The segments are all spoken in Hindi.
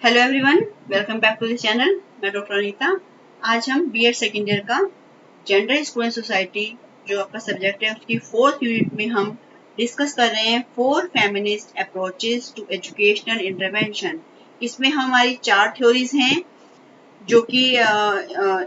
Hello everyone, welcome back to this channel. मैं डॉक्टर अनीता। आज हम बीएड सेकेंड ईयर का जेंडर स्कूल एंड सोसाइटी जो आपका सब्जेक्ट है उसकी 4th यूनिट में हम डिस्कस कर रहे हैं 4 feminist approaches to educational intervention. इसमें हमारी 4 थ्योरीज हैं जो कि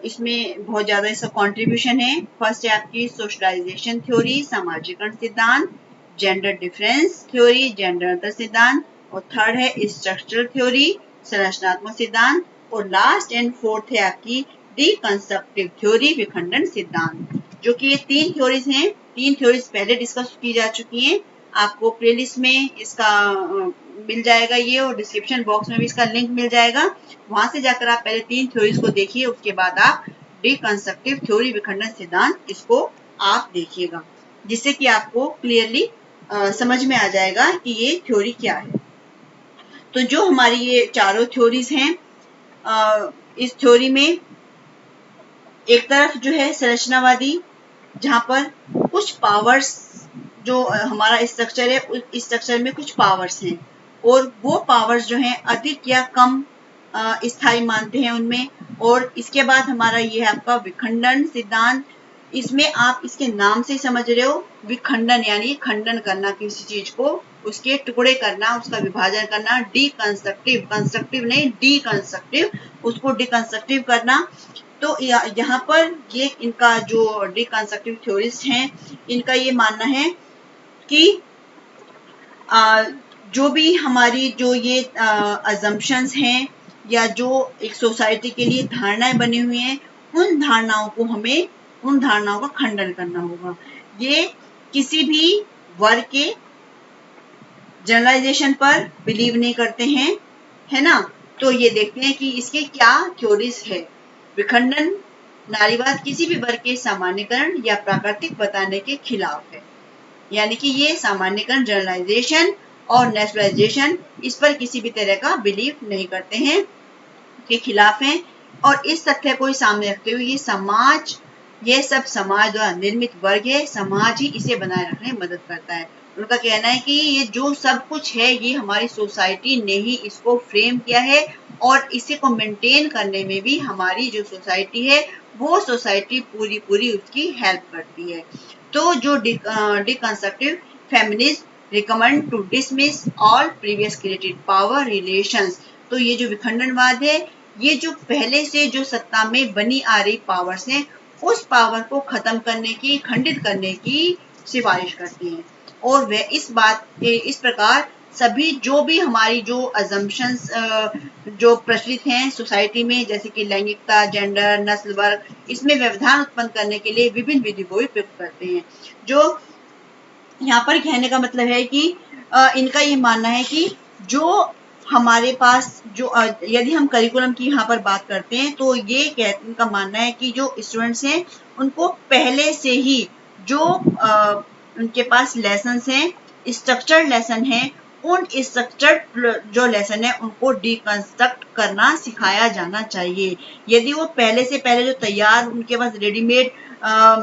इसमें बहुत ज़्यादा इसका कंट्रीब्यूशन है। फर्स्ट है आपकी सोशलाइजेशन थ्योरी, सामाजिकरण सिद्धांत, जेंडर डिफरेंस थ्योरी, जेंडर अंतर सिद्धांत, और थर्ड है स्ट्रक्चरल थ्योरी, संरचनात्मक सिद्धांत, और लास्ट एंड फोर्थ है आपकी डिकंस्ट्रक्टिव थ्योरी, विखंडन सिद्धांत। जो कि ये 3 थ्योरीज हैं। 3 थ्योरीज पहले डिस्कस की जा चुकी हैं। आपको प्लेलिस्ट में इसका मिल जाएगा ये, और डिस्क्रिप्शन बॉक्स में भी इसका लिंक मिल जाएगा। वहां से जाकर आप पहले 3 थ्योरीज को देखिए, उसके बाद आप डिकंस्ट्रक्टिव थ्योरी, विखंडन सिद्धांत इसको आप देखिएगा, जिससे कि आपको क्लियरली समझ में आ जाएगा कि ये थ्योरी क्या है। तो जो हमारी ये चारों थ्योरीज हैं, इस थ्योरी में एक तरफ जो है संरचनावादी, जहां पर कुछ पावर्स, जो हमारा स्ट्रक्चर है उस स्ट्रक्चर में कुछ पावर्स हैं, और वो पावर्स जो हैं अधिक या कम स्थायी मानते हैं उनमें। और इसके बाद हमारा ये है आपका विखंडन सिद्धांत। इसमें आप इसके नाम से समझ रहे हो, विखंडन यानी खंडन करना, किसी चीज को उसके टुकड़े करना, उसका विभाजन करना। डिकंस्ट्रक्टिव, कंस्ट्रक्टिव नहीं, डिकंस्ट्रक्टिव, उसको डिकंस्ट्रक्टिव करना। तो यहाँ पर ये इनका जो डिकंस्ट्रक्टिव थ्योरिस्ट हैं, इनका ये मानना है कि जो भी हमारी जो ये अजम्पशंस हैं, या जो एक सोसाइटी के लिए धारणाएं बनी हुई हैं, उन धारणाओं का खंडन करना होगा। ये किसी भी वर्ग के जनरलाइजेशन पर बिलीव नहीं करते हैं, है ना। तो ये देखते हैं कि इसके क्या थ्योरीज है। विखंडन, नारीवाद किसी भी वर्ग के सामान्यकरण या प्राकृतिक बताने के खिलाफ है, यानी कि ये सामान्यकरण, जनरलाइजेशन और नेचुरलाइजेशन, इस पर किसी भी तरह का बिलीव नहीं करते हैं, के खिलाफ हैं। और इस तथ्य को सामने रखते हुए ये सब समाज द्वारा निर्मित वर्ग है, समाज ही इसे बनाए रखने में मदद करता है। उनका कहना है कि ये जो सब कुछ है, ये हमारी सोसाइटी ने ही इसको फ्रेम किया है, और इसी को मेंटेन करने में भी हमारी जो सोसाइटी है, वो सोसाइटी पूरी उसकी हेल्प करती है। तो जो deconstructive feminist recommend to dismiss all previous created power relations. तो ये जो विखंडनवाद है, ये जो पहले से जो सत्ता में बनी आ रही पावर्स हैं, उस पावर को खत्म करने की, खंडित करने की सिफारिश करती हैं। और वह इस प्रकार सभी जो भी हमारी जो अजम्पशंस जो प्रचलित हैं सोसाइटी में, जैसे कि लैंगिकता, जेंडर, नस्ल, वर्ग, इसमें व्यवधान उत्पन्न करने के लिए विभिन्न विधि को भी प्रयुक्त करते हैं। जो यहाँ पर कहने का मतलब है कि इनका ये मानना है कि जो हमारे पास जो यदि हम करिकुलम की यहाँ पर बात करते हैं, तो ये इनका मानना है कि जो स्टूडेंट्स हैं, उनको पहले से ही जो उनके पास लेसन्स हैं, स्ट्रक्चर्ड लेसन है, उन स्ट्रक्चर्ड जो लेसन है उनको डिकंस्ट्रक्ट करना सिखाया जाना चाहिए। यदि वो पहले जो तैयार उनके पास रेडीमेड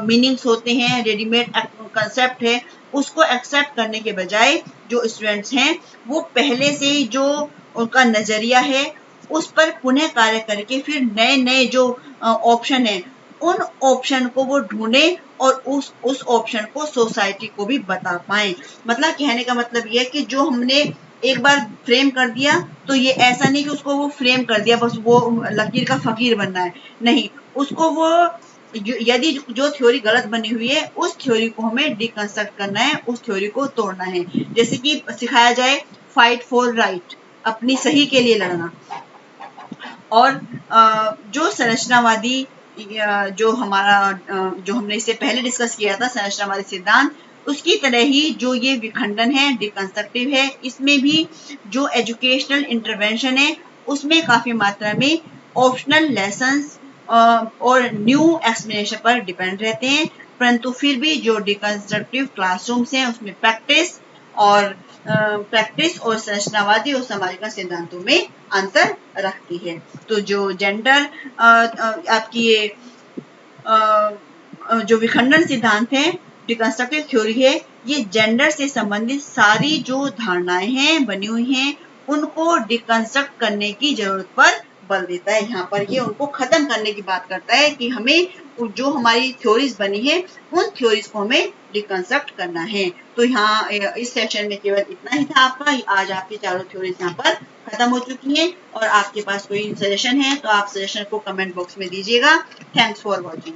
मीनिंग्स होते हैं, रेडीमेड कंसेप्ट है, उसको एक्सेप्ट करने के बजाय जो स्टूडेंट्स हैं, वो पहले से ही जो उनका नजरिया है उस पर पुनः कार्य करके फिर नए जो ऑप्शन है, उन ऑप्शन को वो ढूंढे, और उस ऑप्शन को सोसाइटी को भी बता पाए। मतलब कहने का मतलब ये है कि जो हमने एक बार फ्रेम कर दिया, तो ये ऐसा नहीं कि उसको वो फ्रेम कर दिया बस वो लकीर का फकीर बनना है, नहीं। उसको वो यदि जो थ्योरी गलत बनी हुई है, उस थ्योरी को हमें डिकंस्ट्रक्ट करना है, उस थ्योरी को तोड़ना है। जैसे कि सिखाया जाए फाइट फॉर राइट, अपनी सही के लिए लड़ना। और जो संरचनावादी, जो हमारा जो हमने इससे पहले डिस्कस किया था, संरचनावादी सिद्धांत, उसकी तरह ही जो ये विखंडन है, डिकंस्ट्रक्टिव है, इसमें भी जो एजुकेशनल इंटरवेंशन है, उसमें काफी मात्रा में ऑप्शनल लेसन्स और न्यू एक्सप्लेनेशन पर डिपेंड रहते हैं। परंतु फिर भी जो डिकंस्ट्रक्टिव क्लासरूम्स हैं, उसमें प्रैक्टिस और संरचनावादी और सामाजिक सिद्धांतों में अंतर रखती है। तो जो जेंडर आपकी ये जो विखंडन सिद्धांत है, डिकंस्ट्रक्टिव थ्योरी है, ये जेंडर से संबंधित सारी जो धारणाएं हैं बनी हुई हैं, उनको डिकंस्ट्रक्ट करने की जरूरत पर बल देता है। यहाँ पर ये उनको खत्म करने की बात करता है कि हमें जो हमारी थ्योरीज बनी है उन थ्योरीज को हमें डिकंस्ट्रक्ट करना है। तो यहाँ इस सेशन में केवल इतना ही था आपका। आज आपकी चारों थ्योरीज यहाँ पर खत्म हो चुकी हैं और आपके पास कोई सजेशन है तो आप सजेशन को कमेंट बॉक्स में दीजिएगा। Thanks for watching.